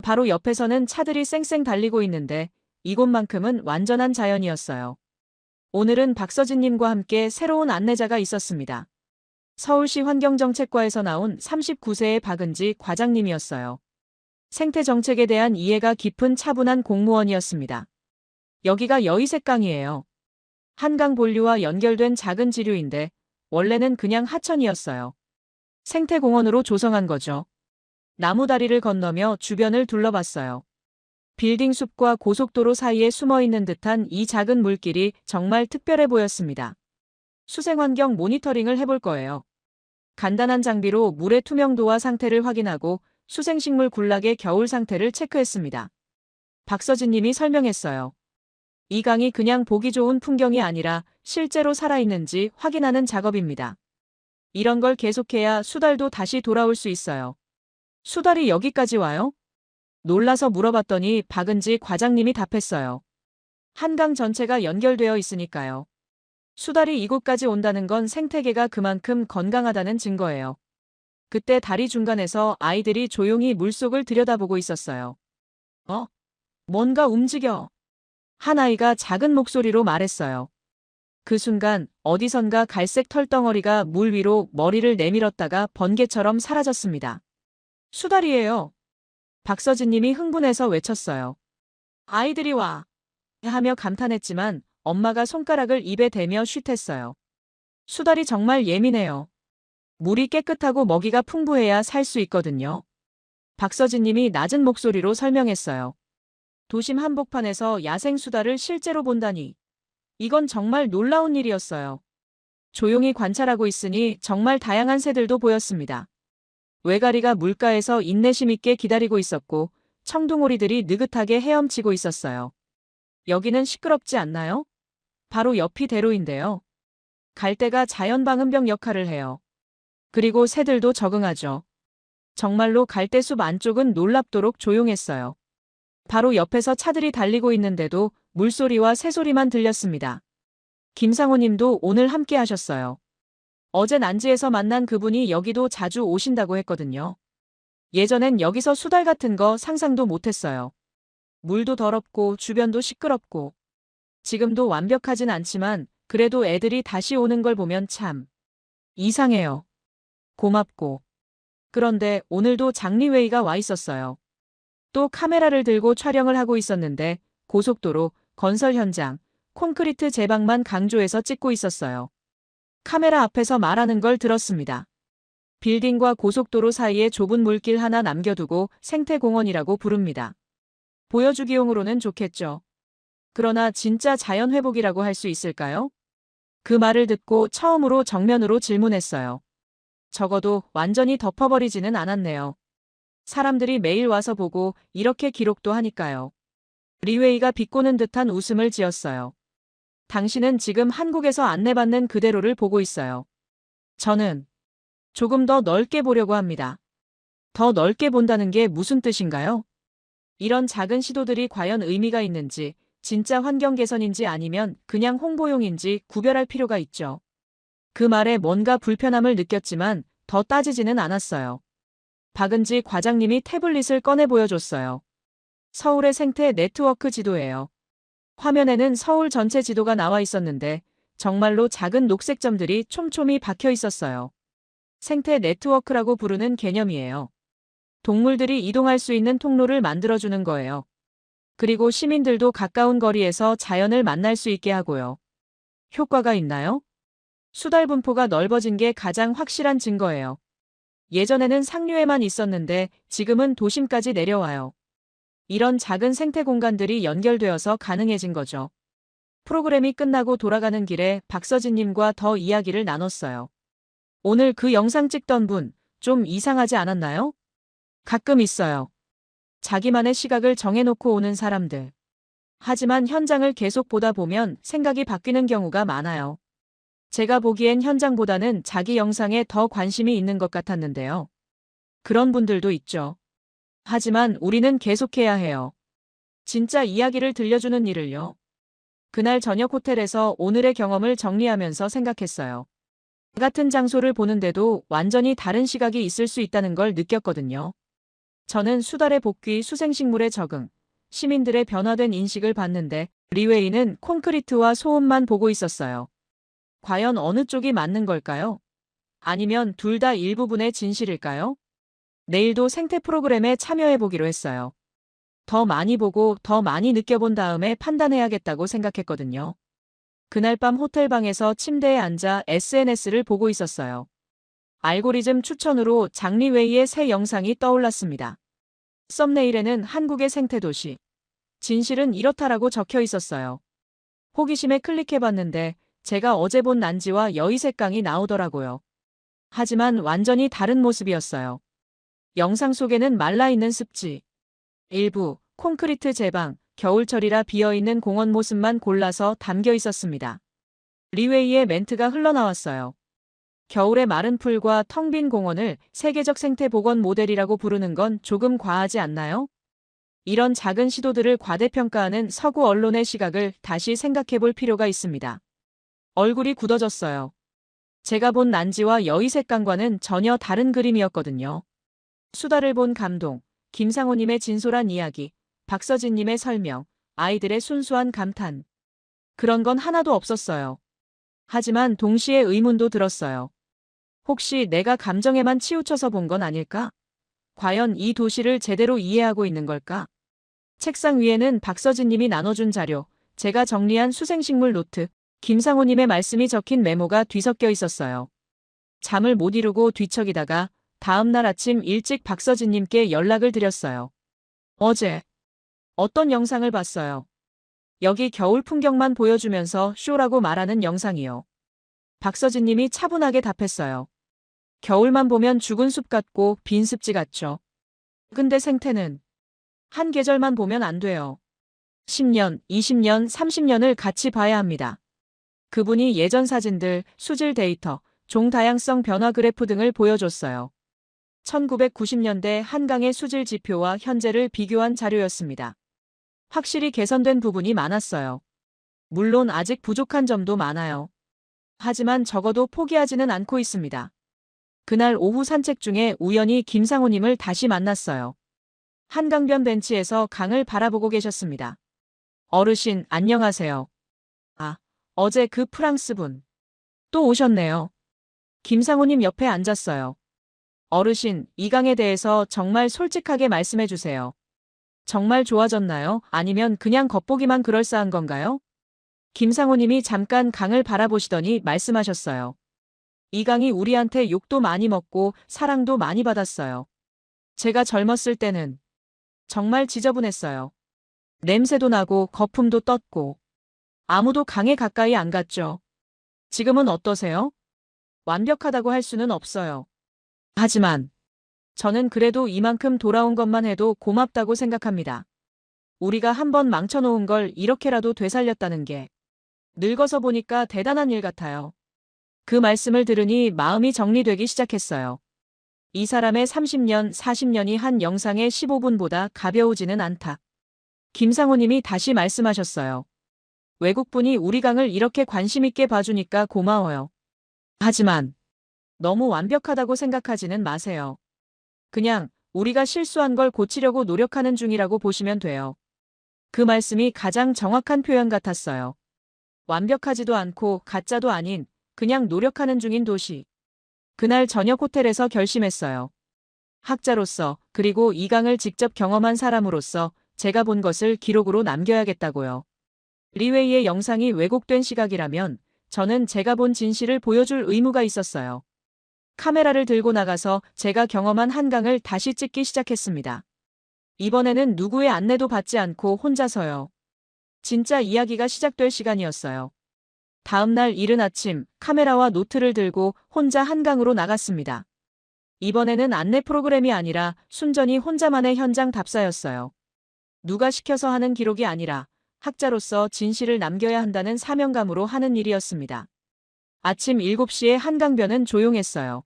Speaker 2: 바로 옆에서는 차들이 쌩쌩 달리고 있는데 이곳만큼은 완전한 자연이었어요. 오늘은 박서진님과 함께 새로운 안내자가 있었습니다. 서울시 환경정책과에서 나온 39세의 박은지 과장님이었어요. 생태정책에 대한 이해가 깊은 차분한 공무원이었습니다. 여기가 여의색강이에요. 한강 본류와 연결된 작은 지류인데 원래는 그냥 하천이었어요. 생태공원으로 조성한 거죠. 나무다리를 건너며 주변을 둘러봤어요. 빌딩 숲과 고속도로 사이에 숨어있는 듯한 이 작은 물길이 정말 특별해 보였습니다. 수생환경 모니터링을 해볼 거예요. 간단한 장비로 물의 투명도와 상태를 확인하고 수생식물 군락의 겨울 상태를 체크했습니다. 박서진님이 설명했어요. 이 강이 그냥 보기 좋은 풍경이 아니라 실제로 살아있는지 확인하는 작업입니다. 이런 걸 계속해야 수달도 다시 돌아올 수 있어요. 수달이 여기까지 와요? 놀라서 물어봤더니 박은지 과장님이 답했어요. 한강 전체가 연결되어 있으니까요. 수달이 이곳까지 온다는 건 생태계가 그만큼 건강하다는 증거예요. 그때 다리 중간에서 아이들이 조용히 물속을 들여다보고 있었어요. 뭔가 움직여. 한 아이가 작은 목소리로 말했어요. 그 순간 어디선가 갈색 털덩어리가 물 위로 머리를 내밀었다가 번개처럼 사라졌습니다. 수달이에요. 박서진님이 흥분해서 외쳤어요. 아이들이 와. 하며 감탄했지만 엄마가 손가락을 입에 대며 쉿했어요. 수달이 정말 예민해요. 물이 깨끗하고 먹이가 풍부해야 살 수 있거든요. 박서진님이 낮은 목소리로 설명했어요. 도심 한복판에서 야생 수달을 실제로 본다니. 이건 정말 놀라운 일이었어요. 조용히 관찰하고 있으니 정말 다양한 새들도 보였습니다. 외가리가 물가에서 인내심 있게 기다리고 있었고 청둥오리들이 느긋하게 헤엄치고 있었어요. 여기는 시끄럽지 않나요? 바로 옆이 대로인데요. 갈대가 자연방음벽 역할을 해요. 그리고 새들도 적응하죠. 정말로 갈대숲 안쪽은 놀랍도록 조용했어요. 바로 옆에서 차들이 달리고 있는데도 물소리와 새소리만 들렸습니다. 김상호 님도 오늘 함께 하셨어요. 어제 난지에서 만난 그분이 여기도 자주 오신다고 했거든요. 예전엔 여기서 수달 같은 거 상상도 못했어요. 물도 더럽고 주변도 시끄럽고. 지금도 완벽하진 않지만 그래도 애들이 다시 오는 걸 보면 참 이상해요. 고맙고. 그런데 오늘도 장리웨이가 와 있었어요. 또 카메라를 들고 촬영을 하고 있었는데 고속도로, 건설 현장, 콘크리트 제방만 강조해서 찍고 있었어요. 카메라 앞에서 말하는 걸 들었습니다. 빌딩과 고속도로 사이에 좁은 물길 하나 남겨두고 생태공원이라고 부릅니다. 보여주기용으로는 좋겠죠. 그러나 진짜 자연회복이라고 할 수 있을까요? 그 말을 듣고 처음으로 정면으로 질문했어요. 적어도 완전히 덮어버리지는 않았네요. 사람들이 매일 와서 보고 이렇게 기록도 하니까요. 리웨이가 비꼬는 듯한 웃음을 지었어요. 당신은 지금 한국에서 안내받는 그대로를 보고 있어요. 저는 조금 더 넓게 보려고 합니다. 더 넓게 본다는 게 무슨 뜻인가요? 이런 작은 시도들이 과연 의미가 있는지, 진짜 환경 개선인지 아니면 그냥 홍보용인지 구별할 필요가 있죠. 그 말에 뭔가 불편함을 느꼈지만 더 따지지는 않았어요. 박은지 과장님이 태블릿을 꺼내 보여줬어요. 서울의 생태 네트워크 지도예요. 화면에는 서울 전체 지도가 나와 있었는데 정말로 작은 녹색 점들이 촘촘히 박혀 있었어요. 생태 네트워크라고 부르는 개념이에요. 동물들이 이동할 수 있는 통로를 만들어주는 거예요. 그리고 시민들도 가까운 거리에서 자연을 만날 수 있게 하고요. 효과가 있나요? 수달 분포가 넓어진 게 가장 확실한 증거예요. 예전에는 상류에만 있었는데 지금은 도심까지 내려와요. 이런 작은 생태 공간들이 연결되어서 가능해진 거죠. 프로그램이 끝나고 돌아가는 길에 박서진님과 더 이야기를 나눴어요. 오늘 그 영상 찍던 분, 좀 이상하지 않았나요? 가끔 있어요. 자기만의 시각을 정해놓고 오는 사람들. 하지만 현장을 계속 보다 보면 생각이 바뀌는 경우가 많아요. 제가 보기엔 현장보다는 자기 영상에 더 관심이 있는 것 같았는데요. 그런 분들도 있죠. 하지만 우리는 계속해야 해요. 진짜 이야기를 들려주는 일을요. 그날 저녁 호텔에서 오늘의 경험을 정리하면서 생각했어요. 같은 장소를 보는데도 완전히 다른 시각이 있을 수 있다는 걸 느꼈거든요. 저는 수달의 복귀, 수생식물의 적응, 시민들의 변화된 인식을 봤는데 리웨이는 콘크리트와 소음만 보고 있었어요. 과연 어느 쪽이 맞는 걸까요? 아니면 둘 다 일부분의 진실일까요? 내일도 생태 프로그램에 참여해보기로 했어요. 더 많이 보고 더 많이 느껴본 다음에 판단해야겠다고 생각했거든요. 그날 밤 호텔방에서 침대에 앉아 SNS를 보고 있었어요. 알고리즘 추천으로 장리웨이의 새 영상이 떠올랐습니다. 썸네일에는 한국의 생태도시. 진실은 이렇다라고 적혀 있었어요. 호기심에 클릭해봤는데 제가 어제 본 난지와 여의색강이 나오더라고요. 하지만 완전히 다른 모습이었어요. 영상 속에는 말라있는 습지, 일부 콘크리트 제방, 겨울철이라 비어있는 공원 모습만 골라서 담겨 있었습니다. 리웨이의 멘트가 흘러나왔어요. 겨울의 마른 풀과 텅 빈 공원을 세계적 생태 복원 모델이라고 부르는 건 조금 과하지 않나요? 이런 작은 시도들을 과대평가하는 서구 언론의 시각을 다시 생각해 볼 필요가 있습니다. 얼굴이 굳어졌어요. 제가 본 난지와 여의색강과는 전혀 다른 그림이었거든요. 수다를 본 감동, 김상호님의 진솔한 이야기, 박서진님의 설명, 아이들의 순수한 감탄. 그런 건 하나도 없었어요. 하지만 동시에 의문도 들었어요. 혹시 내가 감정에만 치우쳐서 본 건 아닐까? 과연 이 도시를 제대로 이해하고 있는 걸까? 책상 위에는 박서진님이 나눠준 자료, 제가 정리한 수생식물 노트, 김상호님의 말씀이 적힌 메모가 뒤섞여 있었어요. 잠을 못 이루고 뒤척이다가 다음날 아침 일찍 박서진님께 연락을 드렸어요. 어제 어떤 영상을 봤어요. 여기 겨울 풍경만 보여주면서 쇼라고 말하는 영상이요. 박서진님이 차분하게 답했어요. 겨울만 보면 죽은 숲 같고 빈 습지 같죠. 근데 생태는 한 계절만 보면 안 돼요. 10년, 20년, 30년을 같이 봐야 합니다. 그분이 예전 사진들, 수질 데이터, 종 다양성 변화 그래프 등을 보여줬어요. 1990년대 한강의 수질 지표와 현재를 비교한 자료였습니다. 확실히 개선된 부분이 많았어요. 물론 아직 부족한 점도 많아요. 하지만 적어도 포기하지는 않고 있습니다. 그날 오후 산책 중에 우연히 김상호님을 다시 만났어요. 한강변 벤치에서 강을 바라보고 계셨습니다. 어르신, 안녕하세요. 아, 어제 그 프랑스 분. 또 오셨네요. 김상호님 옆에 앉았어요. 어르신, 이 강에 대해서 정말 솔직하게 말씀해 주세요. 정말 좋아졌나요? 아니면 그냥 겉보기만 그럴싸한 건가요? 김상호님이 잠깐 강을 바라보시더니 말씀하셨어요. 이 강이 우리한테 욕도 많이 먹고 사랑도 많이 받았어요. 제가 젊었을 때는 정말 지저분했어요. 냄새도 나고 거품도 떴고 아무도 강에 가까이 안 갔죠. 지금은 어떠세요? 완벽하다고 할 수는 없어요. 하지만 저는 그래도 이만큼 돌아온 것만 해도 고맙다고 생각합니다. 우리가 한번 망쳐놓은 걸 이렇게라도 되살렸다는 게 늙어서 보니까 대단한 일 같아요. 그 말씀을 들으니 마음이 정리되기 시작했어요. 이 사람의 30년, 40년이 한 영상의 15분보다 가벼우지는 않다. 김상호님이 다시 말씀하셨어요. 외국분이 우리 강을 이렇게 관심 있게 봐주니까 고마워요. 하지만 너무 완벽하다고 생각하지는 마세요. 그냥 우리가 실수한 걸 고치려고 노력하는 중이라고 보시면 돼요. 그 말씀이 가장 정확한 표현 같았어요. 완벽하지도 않고 가짜도 아닌 그냥 노력하는 중인 도시. 그날 저녁 호텔에서 결심했어요. 학자로서 그리고 이 강을 직접 경험한 사람으로서 제가 본 것을 기록으로 남겨야겠다고요. 리웨이의 영상이 왜곡된 시각이라면 저는 제가 본 진실을 보여줄 의무가 있었어요. 카메라를 들고 나가서 제가 경험한 한강을 다시 찍기 시작했습니다. 이번에는 누구의 안내도 받지 않고 혼자서요. 진짜 이야기가 시작될 시간이었어요. 다음 날 이른 아침 카메라와 노트를 들고 혼자 한강으로 나갔습니다. 이번에는 안내 프로그램이 아니라 순전히 혼자만의 현장 답사였어요. 누가 시켜서 하는 기록이 아니라 학자로서 진실을 남겨야 한다는 사명감으로 하는 일이었습니다. 아침 7시에 한강변은 조용했어요.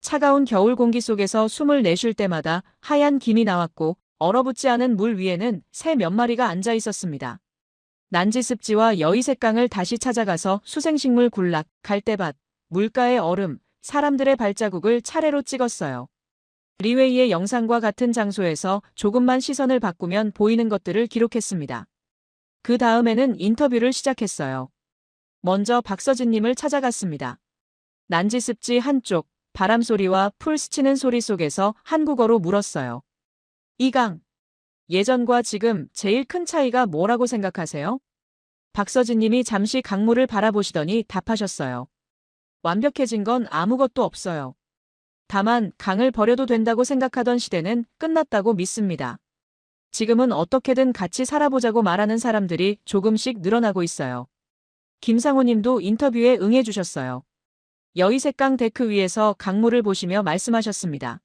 Speaker 2: 차가운 겨울 공기 속에서 숨을 내쉴 때마다 하얀 김이 나왔고 얼어붙지 않은 물 위에는 새 몇 마리가 앉아 있었습니다. 난지습지와 여의색강을 다시 찾아가서 수생식물 군락, 갈대밭, 물가의 얼음, 사람들의 발자국을 차례로 찍었어요. 리웨이의 영상과 같은 장소에서 조금만 시선을 바꾸면 보이는 것들을 기록했습니다. 그 다음에는 인터뷰를 시작했어요. 먼저 박서진님을 찾아갔습니다. 난지습지 한쪽, 바람소리와 풀 스치는 소리 속에서 한국어로 물었어요. 이 강, 예전과 지금 제일 큰 차이가 뭐라고 생각하세요? 박서진님이 잠시 강물을 바라보시더니 답하셨어요. 완벽해진 건 아무것도 없어요. 다만 강을 버려도 된다고 생각하던 시대는 끝났다고 믿습니다. 지금은 어떻게든 같이 살아보자고 말하는 사람들이 조금씩 늘어나고 있어요. 김상호 님도 인터뷰에 응해주셨어요. 여의색강 데크 위에서 강물을 보시며 말씀하셨습니다.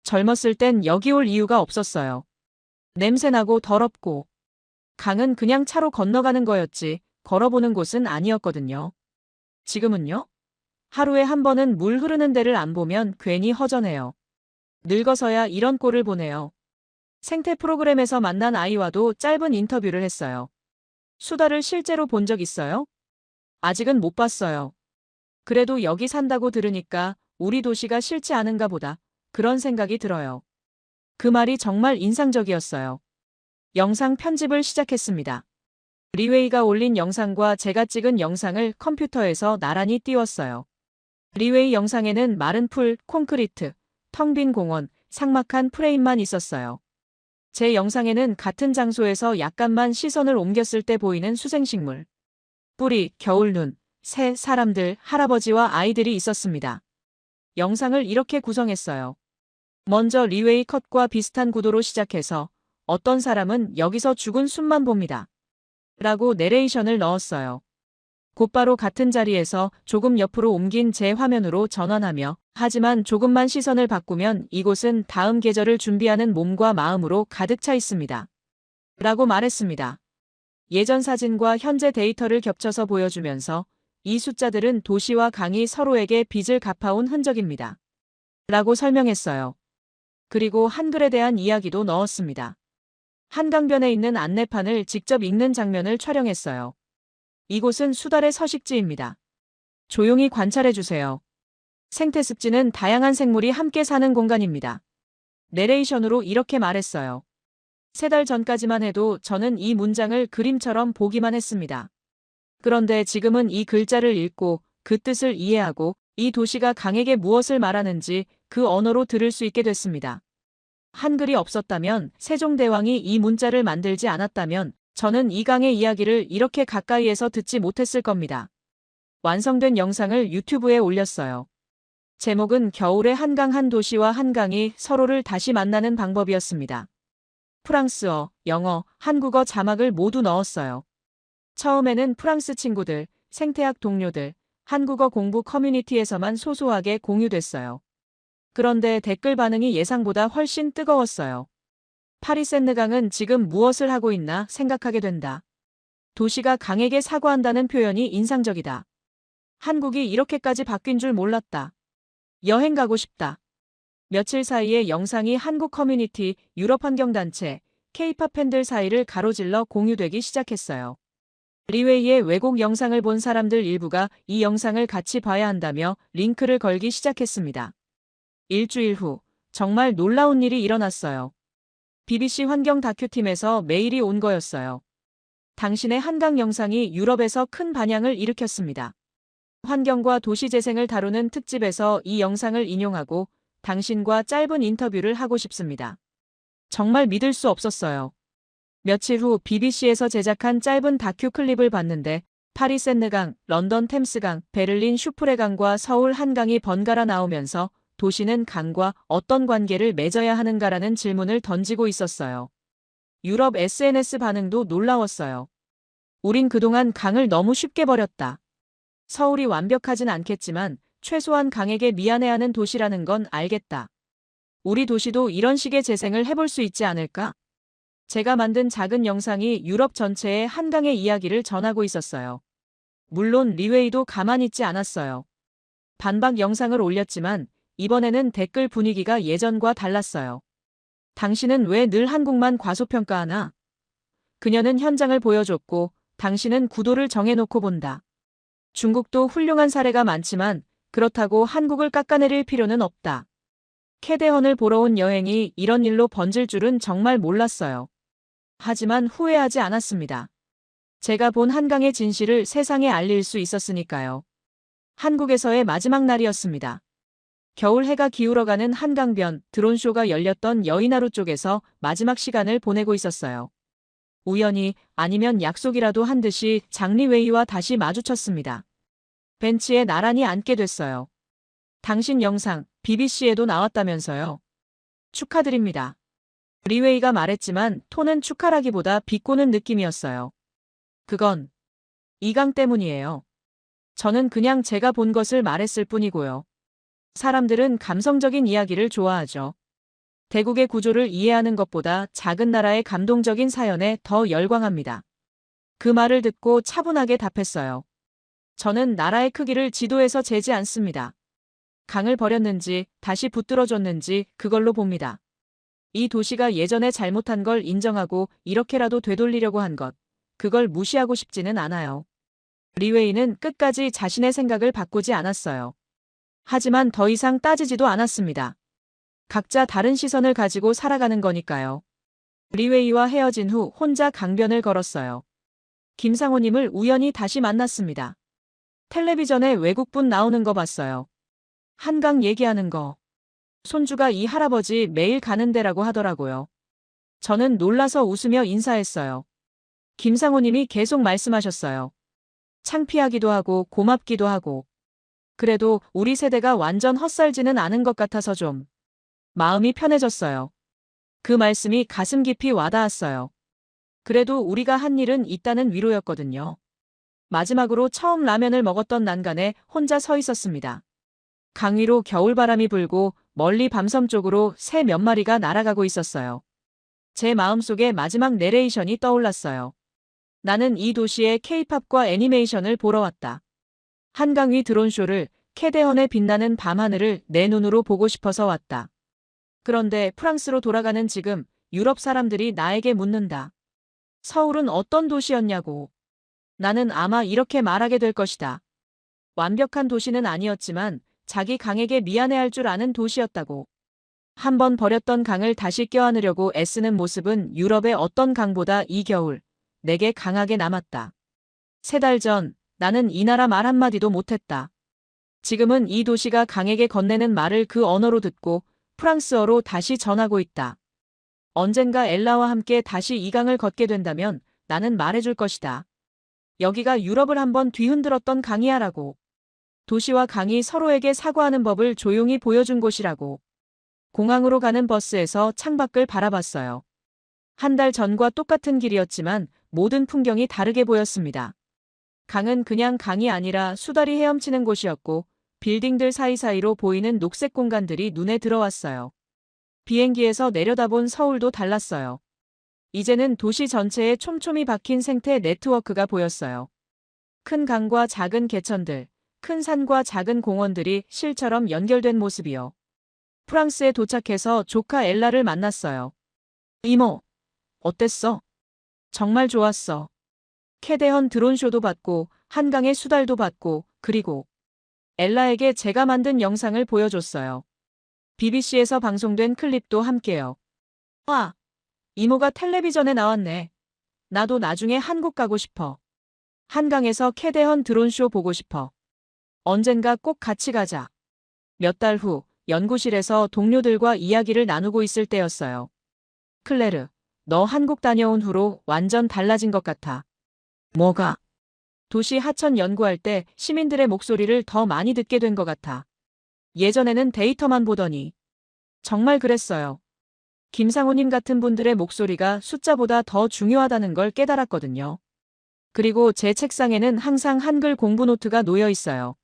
Speaker 2: 젊었을 땐 여기 올 이유가 없었어요. 냄새나고 더럽고. 강은 그냥 차로 건너가는 거였지 걸어보는 곳은 아니었거든요. 지금은요? 하루에 한 번은 물 흐르는 데를 안 보면 괜히 허전해요. 늙어서야 이런 꼴을 보네요. 생태 프로그램에서 만난 아이와도 짧은 인터뷰를 했어요. 수다를 실제로 본 적 있어요? 아직은 못 봤어요. 그래도 여기 산다고 들으니까 우리 도시가 싫지 않은가 보다 그런 생각이 들어요. 그 말이 정말 인상적이었어요. 영상 편집을 시작했습니다. 리웨이가 올린 영상과 제가 찍은 영상을 컴퓨터에서 나란히 띄웠어요. 리웨이 영상에는 마른 풀, 콘크리트, 텅 빈 공원, 삭막한 프레임만 있었어요. 제 영상에는 같은 장소에서 약간만 시선을 옮겼을 때 보이는 수생식물. 뿌리, 겨울눈, 새, 사람들, 할아버지와 아이들이 있었습니다. 영상을 이렇게 구성했어요. 먼저 리웨이 컷과 비슷한 구도로 시작해서 어떤 사람은 여기서 죽은 숨만 봅니다. 라고 내레이션을 넣었어요. 곧바로 같은 자리에서 조금 옆으로 옮긴 제 화면으로 전환하며 하지만 조금만 시선을 바꾸면 이곳은 다음 계절을 준비하는 몸과 마음으로 가득 차 있습니다. 라고 말했습니다. 예전 사진과 현재 데이터를 겹쳐서 보여주면서 이 숫자들은 도시와 강이 서로에게 빚을 갚아온 흔적입니다. 라고 설명했어요. 그리고 한글에 대한 이야기도 넣었습니다. 한강변에 있는 안내판을 직접 읽는 장면을 촬영했어요. 이곳은 수달의 서식지입니다. 조용히 관찰해주세요. 생태습지는 다양한 생물이 함께 사는 공간입니다. 내레이션으로 이렇게 말했어요. 3달 전까지만 해도 저는 이 문장을 그림처럼 보기만 했습니다. 그런데 지금은 이 글자를 읽고 그 뜻을 이해하고 이 도시가 강에게 무엇을 말하는지 그 언어로 들을 수 있게 됐습니다. 한글이 없었다면 세종대왕이 이 문자를 만들지 않았다면 저는 이 강의 이야기를 이렇게 가까이에서 듣지 못했을 겁니다. 완성된 영상을 유튜브에 올렸어요. 제목은 겨울의 한강 한 도시와 한강이 서로를 다시 만나는 방법이었습니다. 프랑스어, 영어, 한국어 자막을 모두 넣었어요. 처음에는 프랑스 친구들, 생태학 동료들, 한국어 공부 커뮤니티에서만 소소하게 공유됐어요. 그런데 댓글 반응이 예상보다 훨씬 뜨거웠어요. 파리센느강은 지금 무엇을 하고 있나 생각하게 된다. 도시가 강에게 사과한다는 표현이 인상적이다. 한국이 이렇게까지 바뀐 줄 몰랐다. 여행 가고 싶다. 며칠 사이에 영상이 한국 커뮤니티, 유럽 환경단체, K-팝 팬들 사이를 가로질러 공유되기 시작했어요. 리웨이의 왜곡 영상을 본 사람들 일부가 이 영상을 같이 봐야 한다며 링크를 걸기 시작했습니다. 일주일 후 정말 놀라운 일이 일어났어요. BBC 환경 다큐팀에서 메일이 온 거였어요. 당신의 한강 영상이 유럽에서 큰 반향을 일으켰습니다. 환경과 도시재생을 다루는 특집에서 이 영상을 인용하고 당신과 짧은 인터뷰를 하고 싶습니다. 정말 믿을 수 없었어요. 며칠 후 BBC에서 제작한 짧은 다큐 클립을 봤는데 파리 센느강, 런던 템스강, 베를린 슈프레강과 서울 한강이 번갈아 나오면서 도시는 강과 어떤 관계를 맺어야 하는가라는 질문을 던지고 있었어요. 유럽 SNS 반응도 놀라웠어요. 우린 그동안 강을 너무 쉽게 버렸다. 서울이 완벽하진 않겠지만 최소한 강에게 미안해하는 도시라는 건 알겠다. 우리 도시도 이런 식의 재생을 해볼 수 있지 않을까? 제가 만든 작은 영상이 유럽 전체에 한강의 이야기를 전하고 있었어요. 물론 리웨이도 가만히 있지 않았어요. 반박 영상을 올렸지만 이번에는 댓글 분위기가 예전과 달랐어요. 당신은 왜 늘 한국만 과소평가하나? 그녀는 현장을 보여줬고 당신은 구도를 정해놓고 본다. 중국도 훌륭한 사례가 많지만 그렇다고 한국을 깎아내릴 필요는 없다. 캐대헌을 보러 온 여행이 이런 일로 번질 줄은 정말 몰랐어요. 하지만 후회하지 않았습니다. 제가 본 한강의 진실을 세상에 알릴 수 있었으니까요. 한국에서의 마지막 날이었습니다. 겨울 해가 기울어가는 한강변 드론쇼가 열렸던 여의나루 쪽에서 마지막 시간을 보내고 있었어요. 우연히 아니면 약속이라도 한 듯이 장리웨이와 다시 마주쳤습니다. 벤치에 나란히 앉게 됐어요. 당신 영상 BBC에도 나왔다면서요. 축하드립니다. 리웨이가 말했지만 톤은 축하라기보다 비꼬는 느낌이었어요. 그건 이강 때문이에요. 저는 그냥 제가 본 것을 말했을 뿐이고요. 사람들은 감성적인 이야기를 좋아하죠. 대국의 구조를 이해하는 것보다 작은 나라의 감동적인 사연에 더 열광합니다. 그 말을 듣고 차분하게 답했어요. 저는 나라의 크기를 지도에서 재지 않습니다. 강을 버렸는지 다시 붙들어줬는지 그걸로 봅니다. 이 도시가 예전에 잘못한 걸 인정하고 이렇게라도 되돌리려고 한 것, 그걸 무시하고 싶지는 않아요. 리웨이는 끝까지 자신의 생각을 바꾸지 않았어요. 하지만 더 이상 따지지도 않았습니다. 각자 다른 시선을 가지고 살아가는 거니까요. 리웨이와 헤어진 후 혼자 강변을 걸었어요. 김상호님을 우연히 다시 만났습니다. 텔레비전에 외국분 나오는 거 봤어요. 한강 얘기하는 거. 손주가 이 할아버지 매일 가는 데라고 하더라고요. 저는 놀라서 웃으며 인사했어요. 김상호님이 계속 말씀하셨어요. 창피하기도 하고 고맙기도 하고. 그래도 우리 세대가 완전 헛살지는 않은 것 같아서 좀 마음이 편해졌어요. 그 말씀이 가슴 깊이 와닿았어요. 그래도 우리가 한 일은 있다는 위로였거든요. 마지막으로 처음 라면을 먹었던 난간에 혼자 서 있었습니다. 강 위로 겨울바람이 불고 멀리 밤섬 쪽으로 새 몇 마리가 날아가고 있었어요. 제 마음속에 마지막 내레이션이 떠올랐어요. 나는 이 도시의 K-팝과 애니메이션을 보러 왔다. 한강 위 드론쇼를, 캐대헌의 빛나는 밤하늘을 내 눈으로 보고 싶어서 왔다. 그런데 프랑스로 돌아가는 지금 유럽 사람들이 나에게 묻는다. 서울은 어떤 도시였냐고. 나는 아마 이렇게 말하게 될 것이다. 완벽한 도시는 아니었지만 자기 강에게 미안해할 줄 아는 도시였다고. 한 번 버렸던 강을 다시 껴안으려고 애쓰는 모습은 유럽의 어떤 강보다 이 겨울 내게 강하게 남았다. 3달 전 나는 이 나라 말 한마디도 못했다. 지금은 이 도시가 강에게 건네는 말을 그 언어로 듣고 프랑스어로 다시 전하고 있다. 언젠가 엘라와 함께 다시 이 강을 걷게 된다면 나는 말해줄 것이다. 여기가 유럽을 한번 뒤흔들었던 강이야라고. 도시와 강이 서로에게 사과하는 법을 조용히 보여준 곳이라고. 공항으로 가는 버스에서 창밖을 바라봤어요. 한 달 전과 똑같은 길이었지만 모든 풍경이 다르게 보였습니다. 강은 그냥 강이 아니라 수달이 헤엄치는 곳이었고 빌딩들 사이사이로 보이는 녹색 공간들이 눈에 들어왔어요. 비행기에서 내려다본 서울도 달랐어요. 이제는 도시 전체에 촘촘히 박힌 생태 네트워크가 보였어요. 큰 강과 작은 개천들, 큰 산과 작은 공원들이 실처럼 연결된 모습이요. 프랑스에 도착해서 조카 엘라를 만났어요. 이모, 어땠어? 정말 좋았어. 캐대헌 드론쇼도 받고 한강의 수달도 받고 그리고 엘라에게 제가 만든 영상을 보여줬어요. BBC에서 방송된 클립도 함께요. 와, 이모가 텔레비전에 나왔네. 나도 나중에 한국 가고 싶어. 한강에서 캐대헌 드론쇼 보고 싶어. 언젠가 꼭 같이 가자. 몇 달 후 연구실에서 동료들과 이야기를 나누고 있을 때였어요. 클레르, 너 한국 다녀온 후로 완전 달라진 것 같아. 뭐가? 도시 하천 연구할 때 시민들의 목소리를 더 많이 듣게 된 것 같아. 예전에는 데이터만 보더니. 정말 그랬어요. 김상우님 같은 분들의 목소리가 숫자보다 더 중요하다는 걸 깨달았거든요. 그리고 제 책상에는 항상 한글 공부 노트가 놓여 있어요.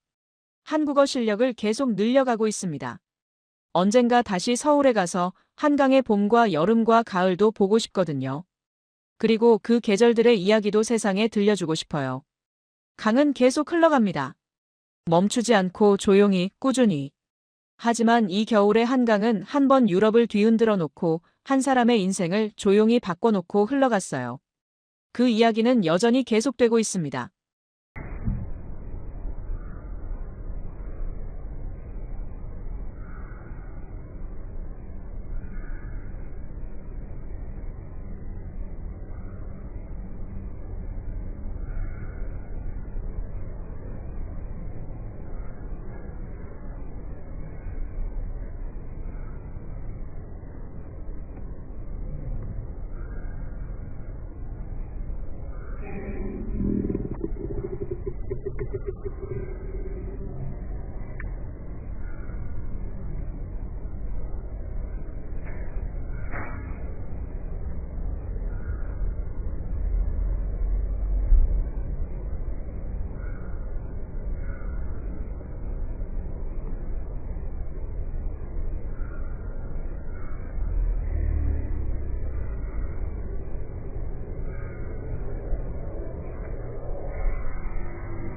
Speaker 2: 한국어 실력을 계속 늘려가고 있습니다. 언젠가 다시 서울에 가서 한강의 봄과 여름과 가을도 보고 싶거든요. 그리고 그 계절들의 이야기도 세상에 들려주고 싶어요. 강은 계속 흘러갑니다. 멈추지 않고 조용히, 꾸준히. 하지만 이 겨울의 한강은 한 번 유럽을 뒤흔들어 놓고 한 사람의 인생을 조용히 바꿔놓고 흘러갔어요. 그 이야기는 여전히 계속되고 있습니다.